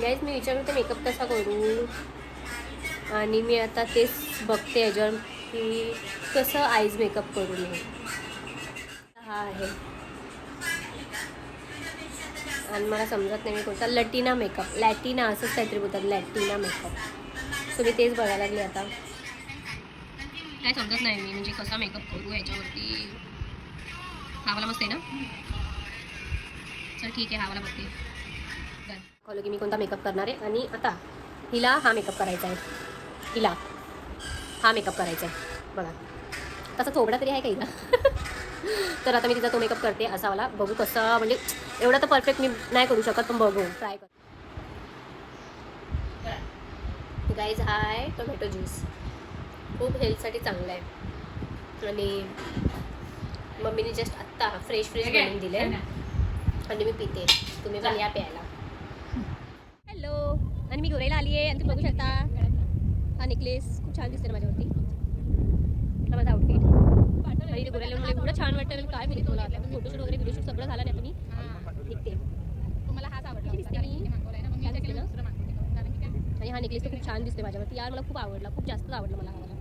Guys मी विचारलं ते makeup कसा करू, आणि मी आता तेच बघते याच्यावर की कसं आईज मेकअप करू मी. हा आहे आणि मला समजत नाही मी कोणता. लॅटिना मेकअप, लॅटिना असंच काहीतरी बोलतात, लॅटिना मेकअप. सो मी तेच बघायला लागले आता. काय समजत नाही मी म्हणजे कसा मेकअप करू याच्यावरती. हा वाला मस्त आहे ना. चल ठीक आहे, हा वाला बघते. कळलं की मी कोणता मेकअप करणार आहे. आणि आता हिला हा मेकअप करायचा आहे, हिला हा मेकअप करायचा आहे बघा. तसा चोबडा तरी आहे का हिला. तर आता मी तिचा तो मेकअप करते असा वाला. बघू कसं, म्हणजे एवढा तर परफेक्ट मी नाही करू शकत, पण बघू ट्राय कर. गाईज हा आहे टोमॅटो ज्यूस, खूप हेल्थसाठी चांगला आहे. आणि मम्मीने जस्ट आत्ता फ्रेश बनवून दिले आणि मी पिते. तुम्ही पण या प्यायला. हॅलो, आणि मी गोरेला आली आहे आणि तुम्ही बघू शकता हा नेकलेस खूप छान दिसते माझ्यावरती. हा माझा आउटफिट. आणि ते गोरेला मला एवढं छान वाटतं. काय बोलू तुम्हाला, आता फोटोशूट वगैरे व्हिडिओ शूट सगळं झालं नाही. तुम्ही निघते. तुम्हाला हाच आवडला दिसते मी छान दिसते ना. आणि हा नेकलेस तर खूप छान दिसते माझ्यावरती यार. मला खूप आवडला, खूप जास्त आवडला मला हा वाला.